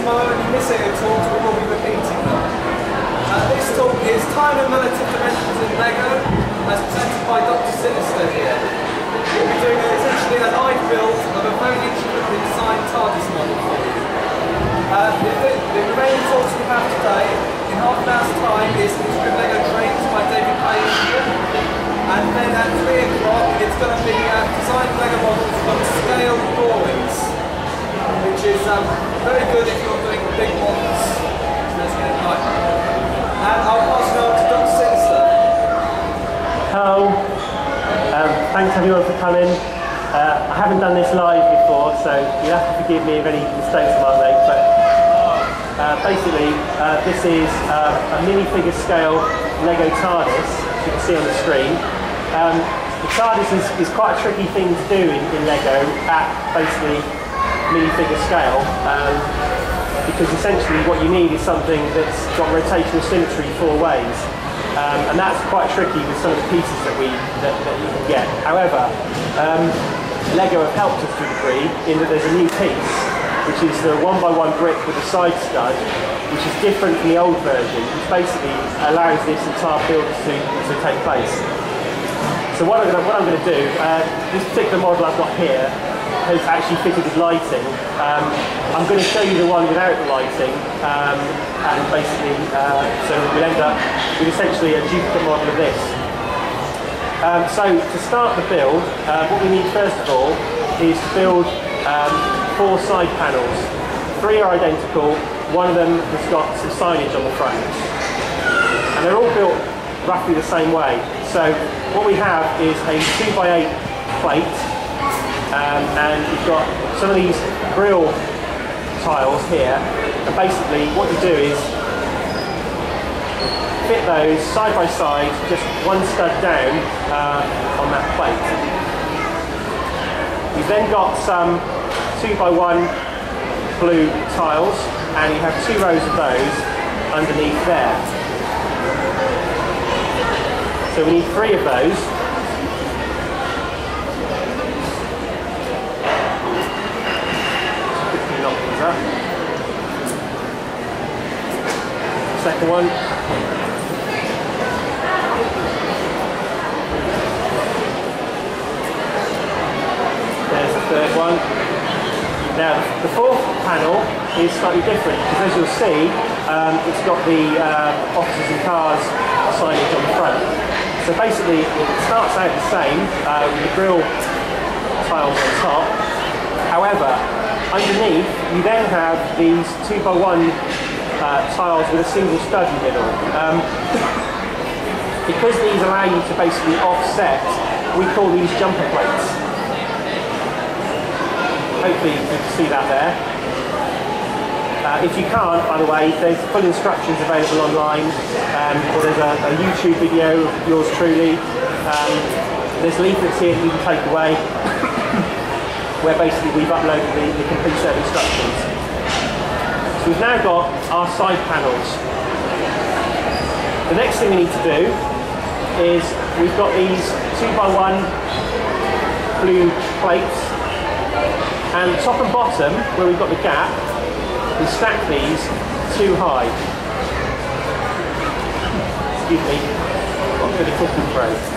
tomorrow and you miss any talks, we will be repeating them. This talk is Time and Relative Dimensions in LEGO, as presented by Dr. Sinister here. We'll be doing essentially a live build of a very intricately designed TARDIS model for you. The remaining talks we have today, in half an hour's time, is History of LEGO Trains by David Payne. And then at 3 o'clock, it's going to be designed LEGO models from scale drawings, which is very good if you're doing big models. Let's get it right. And I'll pass it on to Dr. Sinister. Hello. Thanks everyone for coming. I haven't done this live before, so you'll have to forgive me if any mistakes I might make. But basically, this is a minifigure scale LEGO TARDIS, as you can see on the screen. The TARDIS is quite a tricky thing to do in LEGO at basically minifigure scale, because essentially what you need is something that's got rotational symmetry 4 ways. And that's quite tricky with some of the pieces that you can get. However, LEGO have helped us to a degree in that there's a new piece, which is the 1x1 brick with a side stud, which is different from the old version, which basically allows this entire build to take place. So what I'm going to do, this particular model I've got here has actually fitted with lighting. I'm going to show you the one without the lighting, and basically, so we'll end up with essentially a duplicate model of this. So to start the build, what we need first of all is to build 4 side panels. 3 are identical, one of them has got some signage on the front. And they're all built roughly the same way. So what we have is a 2x8 plate, and you've got some of these grill tiles here, and basically what you do is fit those side by side, just one stud down on that plate. You've then got some 2x1 blue tiles, and you have 2 rows of those underneath there. So we need 3 of those. Quickly knock these up. Second one. There's the third one. Now the 4th panel is slightly different because, as you'll see, it's got the offices and cars signage on the front. So basically it starts out the same with the grill tiles on top. However, underneath you then have these 2x1 tiles with a single stud in the middle. Because these allow you to basically offset, we call these jumper plates. Hopefully you can see that there. If you can't, by the way, there's full instructions available online, or there's a YouTube video of yours truly. There's leaflets here that you can take away, where basically we've uploaded the complete set of instructions. So we've now got our side panels. The next thing we need to do is we've got these 2x1 blue plates, and top and bottom, where we've got the gap, we stack these 2 high. Excuse me, got a bit of cooking throat.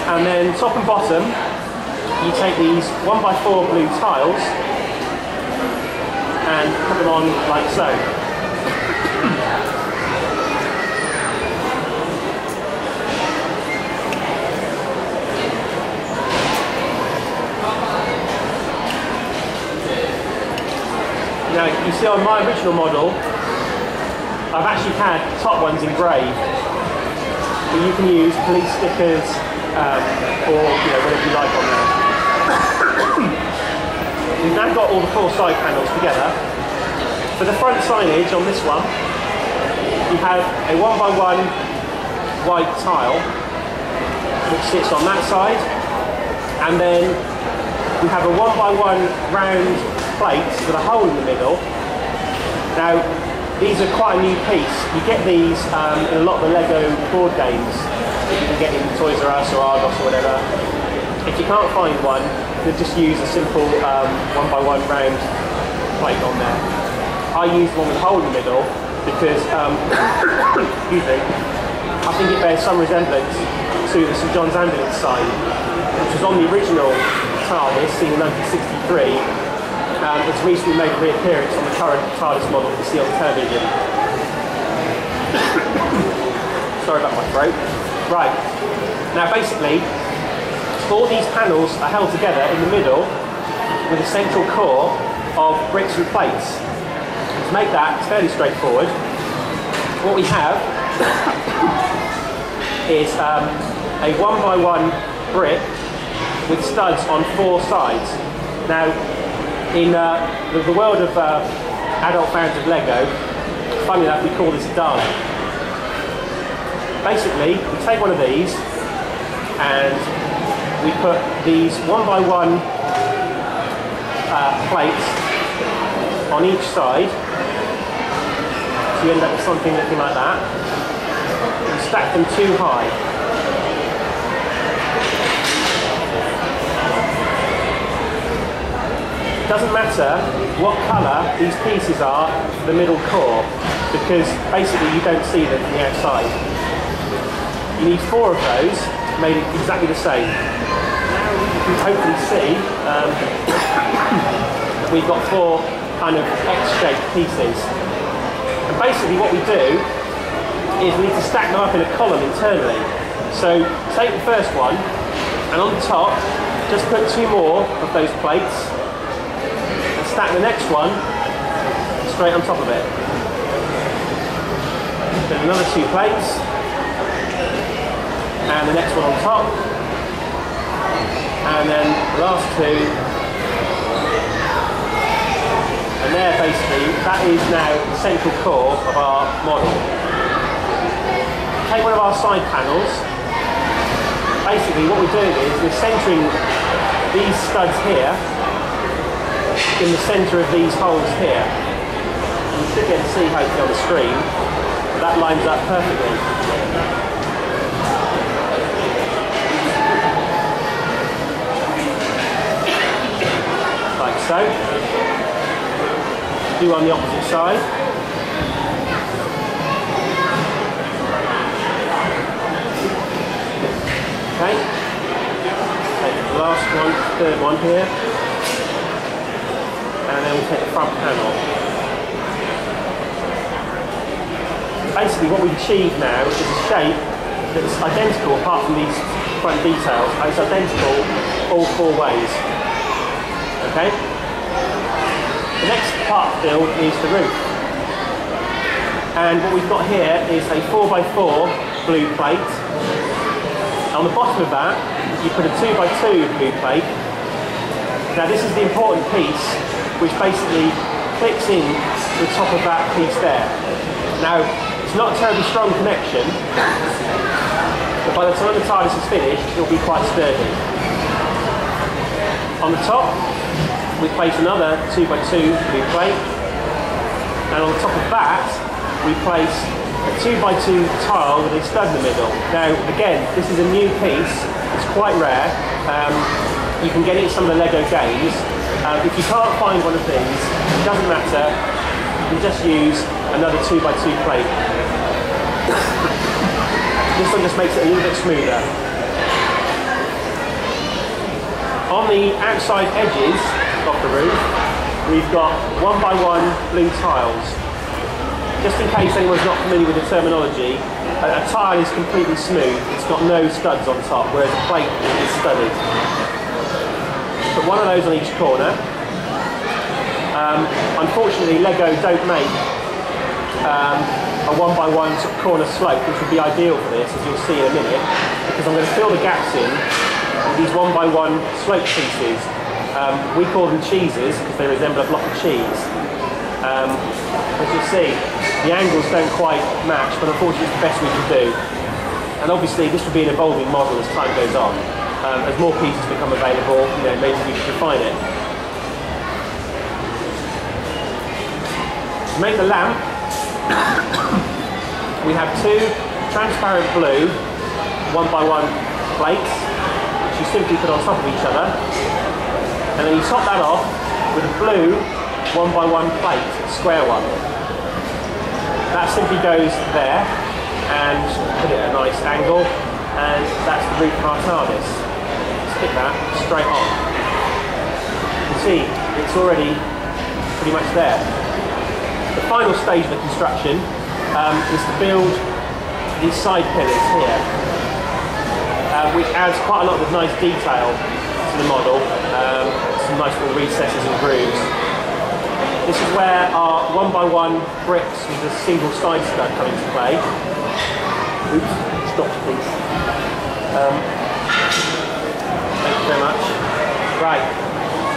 And then top and bottom, you take these 1x4 blue tiles and put them on like so. Now you see on my original model, I've actually had the top ones engraved, but you can use police stickers, or whatever you like on there. We've now got all the 4 side panels together. For the front signage on this one, you have a 1x1 white tile, which sits on that side, and then we have a 1x1 round plate with a hole in the middle. Now, these are quite a new piece. You get these in a lot of the LEGO board games that you can get in Toys R Us or Argos or whatever. If you can't find one, you just use a simple 1x1 round plate on there. I use one with a hole in the middle because, excuse me, I think it bears some resemblance to the St John's Ambulance sign, which was on the original TARDIS seen in 1963. It's recently made a reappearance on the current TARDIS model that you see on television. Sorry about my throat. Right, now basically, all these panels are held together in the middle with a central core of bricks and plates. To make that fairly straightforward, what we have is a 1x1 brick with studs on 4 sides. Now, in the world of adult fans of LEGO, funny enough, we call this dung. Basically, we take one of these and we put these 1x1 plates on each side, so you end up with something looking like that, and stack them too high. It doesn't matter what colour these pieces are for the middle core, because basically you don't see them from the outside. You need 4 of those made exactly the same. Now you can hopefully see that we've got 4 kind of X-shaped pieces. And basically what we do is we need to stack them up in a column internally. So take the first one, and on the top just put 2 more of those plates, stack the next one straight on top of it. Then another 2 plates, and the next one on top, and then the last 2, and there basically, that is now the central core of our model. Take one of our side panels. Basically what we're doing is we're centering these studs here in the centre of these holes here. And you should be able to see hopefully on the screen that lines up perfectly. Like so. Do on the opposite side. Okay. Take the last one, third one here. And then we'll take the front panel. Basically what we've achieved now is a shape that's identical apart from these front details. It's identical all 4 ways. Okay? The next part of the build is the roof. And what we've got here is a 4x4 blue plate. On the bottom of that, you put a 2x2 blue plate. Now this is the important piece, which basically clicks in to the top of that piece there. Now, it's not a terribly strong connection, but by the time the TARDIS is finished, it'll be quite sturdy. On the top, we place another 2x2 blue plate, and on the top of that, we place a 2x2 tile with a stud in the middle. Now, again, this is a new piece, it's quite rare. You can get it in some of the LEGO games. If you can't find one of these, it doesn't matter, you can just use another 2x2 plate. This one just makes it a little bit smoother. On the outside edges of the roof, we've got 1x1 blue tiles. Just in case anyone's not familiar with the terminology, a tile is completely smooth, it's got no studs on top, whereas a plate is studded. Put one of those on each corner. Unfortunately, LEGO don't make a 1x1 sort of corner slope, which would be ideal for this, as you'll see in a minute, because I'm going to fill the gaps in with these 1x1 slope pieces. We call them cheeses because they resemble a block of cheese. As you'll see, the angles don't quite match, but unfortunately it's the best we can do. And obviously this will be an evolving model as time goes on. As more pieces become available, maybe we should refine it. To make the lamp, we have two transparent blue 1x1 plates, which you simply put on top of each other, and then you top that off with a blue 1x1 plate, a square one. That simply goes there, and put it at a nice angle, and that's the roof of our TARDIS. Stick that straight on. You can see it's already pretty much there. The final stage of the construction is to build these side pillars here, which adds quite a lot of nice detail to the model, some nice little recesses and grooves. This is where our 1x1 bricks with a single side stud come into play. Oops, stop please. Thank you very much. Right,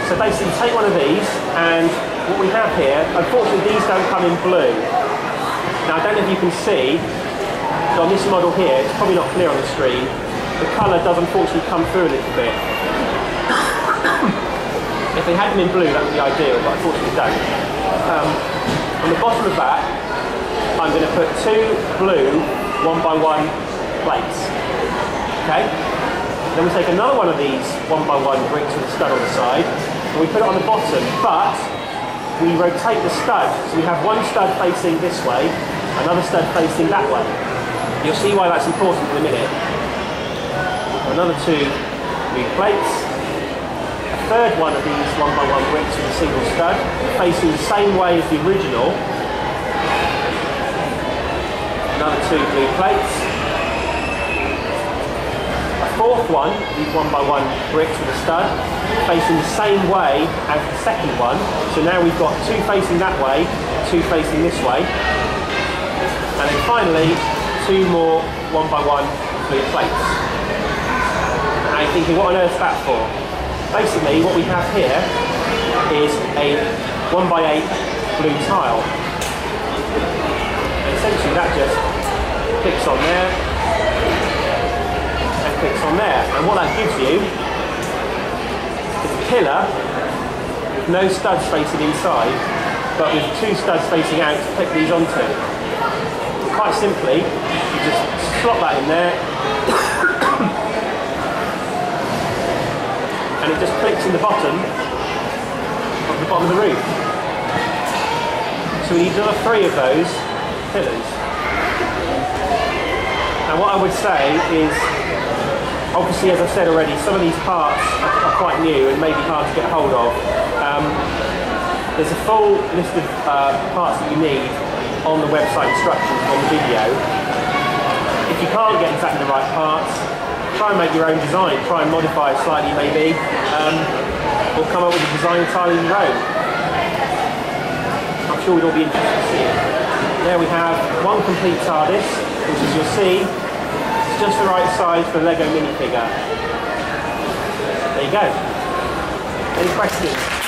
so basically take one of these, and what we have here, unfortunately these don't come in blue. Now I don't know if you can see, but on this model here, it's probably not clear on the screen, the colour does unfortunately come through a little bit. If they had them in blue, that would be ideal, but unfortunately they don't. On the bottom of that, I'm going to put two blue 1x1 plates. Okay? Then we take another one of these 1x1 bricks with a stud on the side, and we put it on the bottom, but we rotate the stud. So we have one stud facing this way, another stud facing that way. You'll see why that's important in a minute. Another two blue plates. Third one of these 1x1 bricks with a single stud, facing the same way as the original. Another two blue plates. A fourth one, these 1x1 bricks with a stud, facing the same way as the second one. So now we've got two facing that way, two facing this way. And then finally, two more 1x1 blue plates. Now you're thinking, what on earth is that for? Basically, what we have here is a 1x8 blue tile. And essentially that just clicks on there and clicks on there. And what that gives you is a pillar with no studs facing inside, but with two studs facing out to click these onto. And quite simply, you just slot that in there, and it just clicks in the bottom of the roof. So we need another three of those pillars. Now what I would say is, obviously as I've said already, some of these parts are quite new and may be hard to get hold of. There's a full list of parts that you need on the website instructions on the video. If you can't get exactly the right parts, try and make your own design, try and modify it slightly maybe, or come up with a design entirely your own. I'm sure we'd all be interested to see it. There we have one complete TARDIS, which as you'll see, is just the right size for a LEGO minifigure. There you go. Any questions?